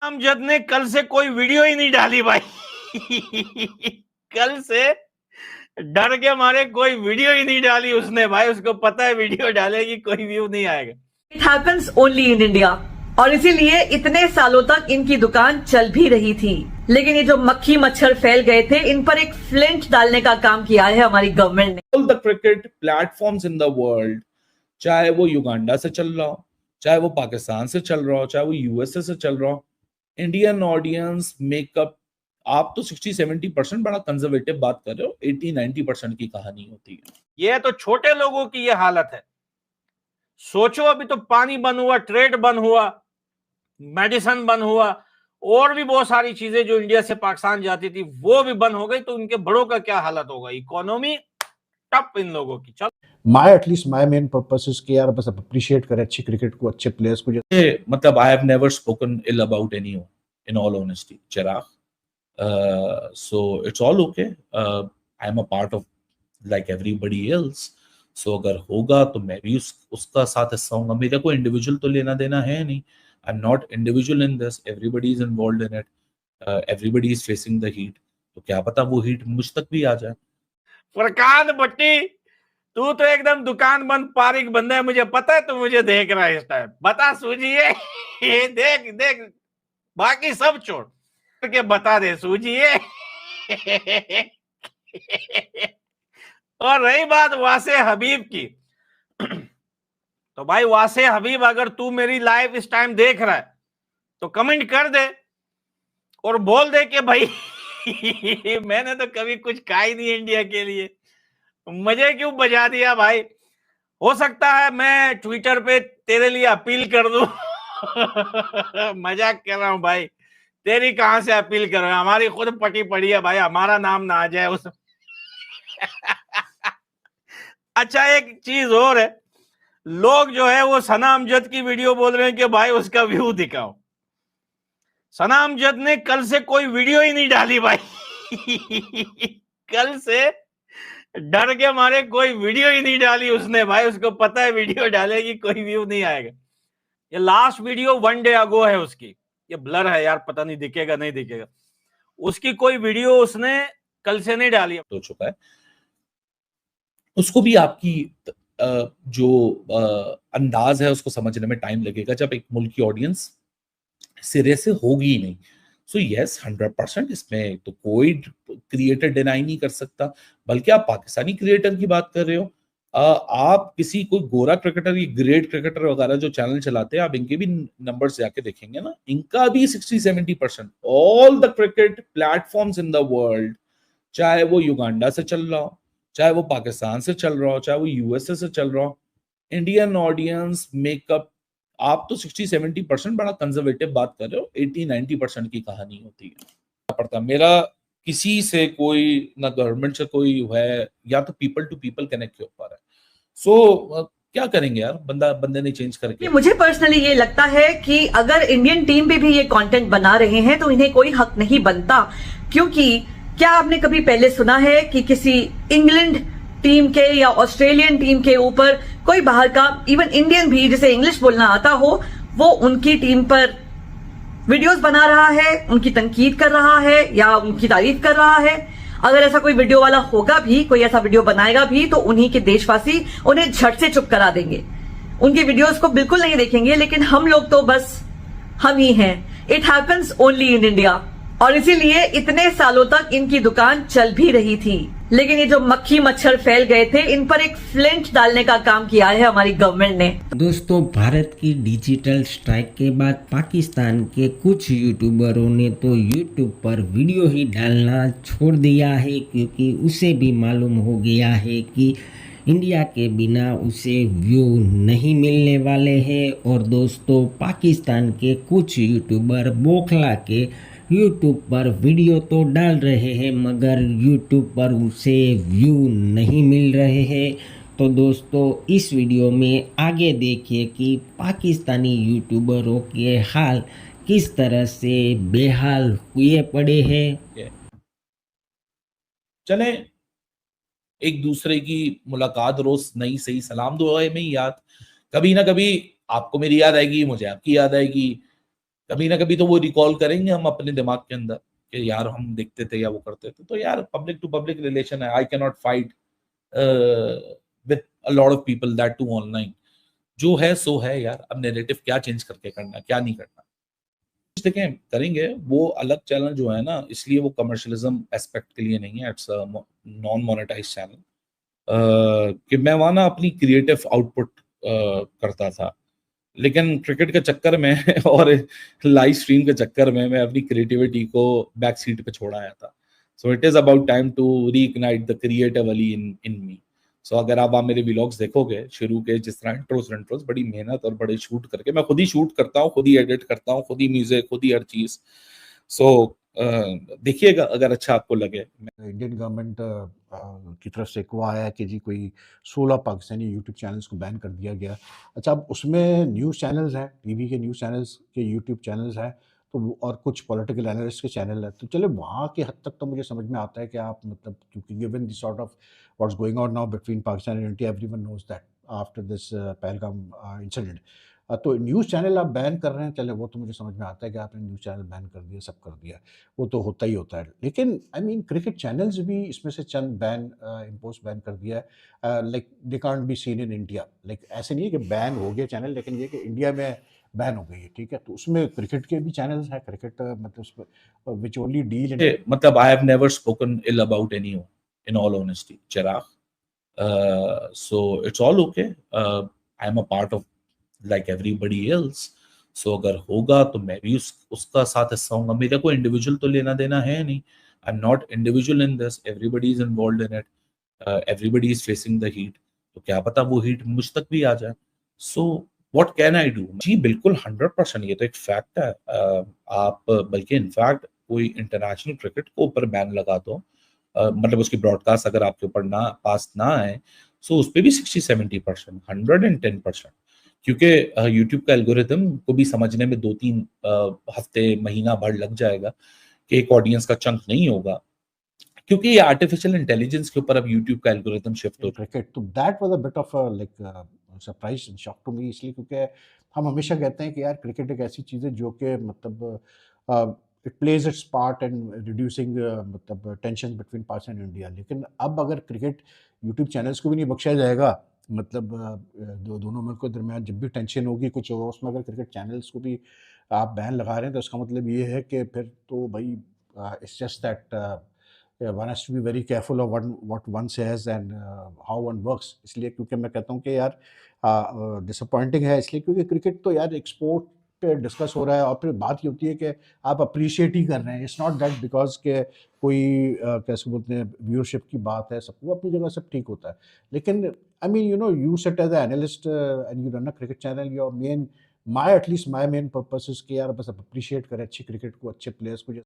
अमजद ने कल से कोई वीडियो ही नहीं डाली भाई। कल से डर के मारे कोई वीडियो ही नहीं डाली उसने भाई, उसको पता है वीडियो डालेगी कोई व्यू नहीं आएगा। It happens only in India, और इसीलिए इतने सालों तक इनकी दुकान चल भी रही थी। लेकिन ये जो मक्खी मच्छर फैल गए थे, इन पर एक फ्लिंट डालने का काम किया है हमारी गवर्नमेंट ने। All the cricket platforms in the world, चाहे वो युगांडा से चल रहा हो, चाहे वो पाकिस्तान से चल रहा हो, चाहे वो यूएसए से चल रहा हो, इंडियन ऑडियंस मेकअप, आप तो 60-70% बड़ा कंजर्वेटिव बात कर रहे हो, 80-90% की कहानी होती है। ये तो छोटे लोगों की ये हालत है। सोचो अभी तो पानी बंद हुआ, ट्रेड बंद हुआ, मेडिसिन बंद हुआ, और भी बहुत सारी चीजें जो इंडिया से पाकिस्तान जाती थी वो भी बंद हो गई, तो उनके बड़ों का क्या हालत होगा। इकोनॉमी टप इन लोगों की। चल at least my main purpose is कि यार बस अप्रिशिएट करें अच्छी क्रिकेट को, अच्छे प्लेयर्स को। मतलब I have never spoken ill about anyone in all honesty, Chirag, so it's all okay. I am a part of like everybody else. So अगर होगा तो मैं भी उसका साथ हिस्सा होऊंगा। मेरे को इंडिविजुअल तो लेना देना है नहीं। I'm not individual in this. Everybody is involved in it. Everybody is facing the heat. तो क्या पता वो हीट मुझ तक भी आ जाए। फरकान भट्टी, तू तो एकदम दुकान बंद पारिक बंदा है, मुझे पता है तू मुझे देख रहा है इस टाइम। बता सूझिए। देख देख, बाकी सब छोड़ के बता दे सूझिए। और रही बात वासे हबीब की, तो भाई वासे हबीब, अगर तू मेरी लाइव इस टाइम देख रहा है तो कमेंट कर दे और बोल दे कि भाई मैंने तो कभी कुछ कहा ही नहीं इंडिया के लिए, मुझे क्यों बजा दिया भाई। हो सकता है मैं ट्विटर पे तेरे लिए अपील कर दूं। मजाक कर रहा हूं भाई, तेरी कहां से अपील कर रहा हूं, हमारी खुद पटी पड़ी है भाई, हमारा नाम ना आ जाए उस। अच्छा एक चीज और है, लोग जो है वो सना अमजद की वीडियो बोल रहे हैं कि भाई उसका व्यू दिखाओ। सना अमजद ने कल से कोई वीडियो ही नहीं डाली भाई। कल से डर के मारे कोई वीडियो ही नहीं डाली उसने भाई, उसको पता है वीडियो डालेगी कोई व्यू नहीं आएगा। ये लास्ट वीडियो 1 डे अगो है उसकी, ये ब्लर है यार, पता नहीं दिखेगा नहीं दिखेगा, उसकी कोई वीडियो उसने कल से नहीं डाली। हो चुका है उसको भी आपकी जो अंदाज है उसको समझने में टाइम लगेगा, जब एक मुल्क की ऑडियंस सिरे से होगी ही नहीं। सो यस 100% इसमें तो कोई क्रिएटर डिनाई नहीं कर सकता, बल्कि आप पाकिस्तानी क्रिएटर की बात कर रहे हो। आप किसी कोई गोरा क्रिकेटर, ये ग्रेट क्रिकेटर वगैरह जो चैनल चलाते हैं, आप इनके भी नंबर से जाके देखेंगे ना, इनका भी 60-70% all the cricket platforms in the world, चाहे वो युगांडा से चल रहा हो, चाहे वो पाकिस्तान से चल रहा हो, चाहे वो यूएसए से चल रहा हो, इंडियन ऑडियंस मेकअप, आप तो 60-70% बड़ा कंजर्वेटिव बात कर रहे हो, 80-90% की कहानी होती है। पड़ता मेरा किसी से कोई ना गवर्नमेंट से कोई है, या तो पीपल टू पीपल कनेक्ट के ऊपर है। सो क्या करेंगे यार, बंदे ने चेंज करके। मुझे पर्सनली ये लगता है कि अगर इंडियन टीम पे भी ये कंटेंट बना रहे हैं तो इन्हें कोई हक नहीं बनता, क्योंकि क्या आपने कभी पहले सुना है कि किसी इंग्लैंड टीम के या ऑस्ट्रेलियन टीम के ऊपर कोई बाहर का, इवन इंडियन भी जिसे इंग्लिश बोलना आता हो, वो उनकी टीम पर वीडियोस बना रहा है, उनकी तनकीद कर रहा है या उनकी तारीफ कर रहा है? अगर ऐसा कोई वीडियो वाला होगा भी, कोई ऐसा वीडियो बनाएगा भी, तो उन्हीं के देशवासी उन्हें झट से चुप करा देंगे, उनके वीडियोस को बिल्कुल नहीं देखेंगे। लेकिन हम लोग तो बस हम ही हैं। It happens only in India, और इसीलिए इतने सालों तक इनकी दुकान चल भी रही थी। लेकिन ये जो मक्खी मच्छर फैल गए थे, इन पर एक फ्लिंट डालने का काम किया है हमारी गवर्नमेंट ने। दोस्तों, भारत की डिजिटल स्ट्राइक के बाद पाकिस्तान के कुछ यूट्यूबरों ने तो यूट्यूब पर वीडियो ही डालना छोड़ दिया है, क्योंकि उसे भी मालूम हो गया है कि इंडिया के बिना उसे व्यू नहीं मिलने वाले हैं। और दोस्तों, पाकिस्तान के कुछ यूट्यूबर बौखला के यूट्यूब पर वीडियो तो डाल रहे हैं, मगर यूट्यूब पर उसे व्यू नहीं मिल रहे हैं। तो दोस्तों, इस वीडियो में आगे देखिए कि पाकिस्तानी यूट्यूबरों के हाल किस तरह से बेहाल हुए पड़े हैं। चले एक दूसरे की मुलाकात रोज नई सही सलाम दुआ में याद, कभी ना कभी आपको मेरी याद आएगी, मुझे आपकी याद आएगी, कभी ना कभी तो वो रिकॉल करेंगे हम अपने दिमाग के अंदर कि यार हम देखते थे या वो करते थे। तो यार पब्लिक टू पब्लिक रिलेशन है, I can not fight with a lot of people, that too online. जो है सो है यार, अब नैरेटिव क्या चेंज करके करना, क्या नहीं करना, देखें करेंगे। वो अलग चैनल जो है ना, इसलिए वो कमर्शियलिज्म एस्पेक्ट के लिए नहीं है, इट्स नॉन मोनेटाइज चैनल। कि मैं वहां ना अपनी क्रिएटिव आउटपुट करता था, लेकिन क्रिकेट के चक्कर में और लाइव स्ट्रीम के चक्कर में मैं अपनी क्रिएटिविटी को बैक सीट पे छोड़ आया था। So it is about time to reignite the creative Ali in me. So अगर आप मेरे व्लॉग्स देखोगे शुरू के, जिस तरह इंट्रोज बड़ी मेहनत और बड़े शूट करके, मैं खुद ही शूट करता हूँ, खुद ही एडिट करता हूँ, खुद ही म्यूजिक, खुद ही हर चीज। सो देखिएगा अगर अच्छा आपको लगे। इंडियन गवर्नमेंट की तरफ से एक वो आया है कि जी कोई 16 पाकिस्तानी यूट्यूब चैनल्स को बैन कर दिया गया। अच्छा, अब उसमें न्यूज़ चैनल्स हैं, टीवी के न्यूज़ चैनल्स के यूट्यूब चैनल्स हैं, तो और कुछ पॉलिटिकल एनालिस्ट के चैनल है। तो चलो वहाँ के हद तक तो मुझे समझ में आता है कि आप मतलब, क्योंकि given the sort of what's going on now between Pakistan and India, everyone knows that after this Pahalgam incident. तो न्यूज़ चैनल आप बैन कर रहे हैं, चले वो तो मुझे समझ में आता है कि आपने न्यूज़ चैनल बैन कर दिया, सब कर दिया, वो तो होता ही होता है। लेकिन आई मीन क्रिकेट चैनल्स भी इसमें से चंद बैन इम्पोज बैन कर दिया है, like they can't be seen in India. Like ऐसे नहीं है कि बैन हो गया चैनल, लेकिन ये कि इंडिया में बैन हो गई है, ठीक है। तो उसमें क्रिकेट के भी चैनल्स हैं, क्रिकेट मतलब विच ओनली डील इन मतलब I have never spoken ill about anyone, in all honesty, Chirag. So it's all okay. I'm a part of like everybody else. So अगर होगा तो मैं भी उसका साथ हिस्सा होऊंगा। मेरा कोई इंडिविजुअल तो लेना देना है नहीं। I'm not individual in this. Everybody is involved in it. Everybody is facing the heat. तो क्या पता वो हीट मुझ तक भी आ जाए। So what can I do? जी बिल्कुल 100%, ये तो एक फैक्ट है। आप बल्कि इनफैक्ट कोई इंटरनेशनल क्रिकेट को ऊपर बैन लगा दो, मतलब उसकी ब्रॉडकास्ट अगर आपके ऊपर ना पास ना आए, सो उस पर भी 60-70%, 110%, क्योंकि यूट्यूब का एल्गोरिथम को भी समझने में 2-3 हफ्ते, महीना भर लग जाएगा कि एक ऑडियंस का चंक नहीं होगा, क्योंकि ये आर्टिफिशियल इंटेलिजेंस के ऊपर अब यूट्यूब का एल्गोरिथम शिफ्ट हो क्रिकेट। तो that was a bit of like surprise and shock to me, इसलिए क्योंकि हम हमेशा कहते हैं कि यार क्रिकेट एक ऐसी चीज़ है जो कि मतलब it plays its part in reducing मतलब tension between Pakistan and India. लेकिन अब अगर क्रिकेट यूट्यूब चैनल्स को भी नहीं बख्शा जाएगा, मतलब दोनों मुल्क के दरमियान जब भी टेंशन होगी कुछ और, उसमें अगर क्रिकेट चैनल्स को भी आप बैन लगा रहे हैं, तो इसका मतलब ये है कि फिर तो भाई it's just that one has to be very careful of what one says and how one works। इसलिए क्योंकि मैं कहता हूँ कि यार डिसअपॉइंटिंग है, इसलिए क्योंकि क्रिकेट तो यार एक स्पोर्ट पे डिस्कस हो रहा है, और फिर बात ये होती है कि आप अप्रिशिएट ही कर रहे हैं। इट्स नॉट दैट बिकॉज के कोई कैसे बोलते हैं व्यूअरशिप की बात है, सब वो अपनी जगह सब ठीक होता है। लेकिन I mean you know, you set as analyst and you run a cricket channel, your main, my at least my main purpose is कि यार बस आप अप्रिशिएट करें अच्छी क्रिकेट को, अच्छे प्लेयर्स को।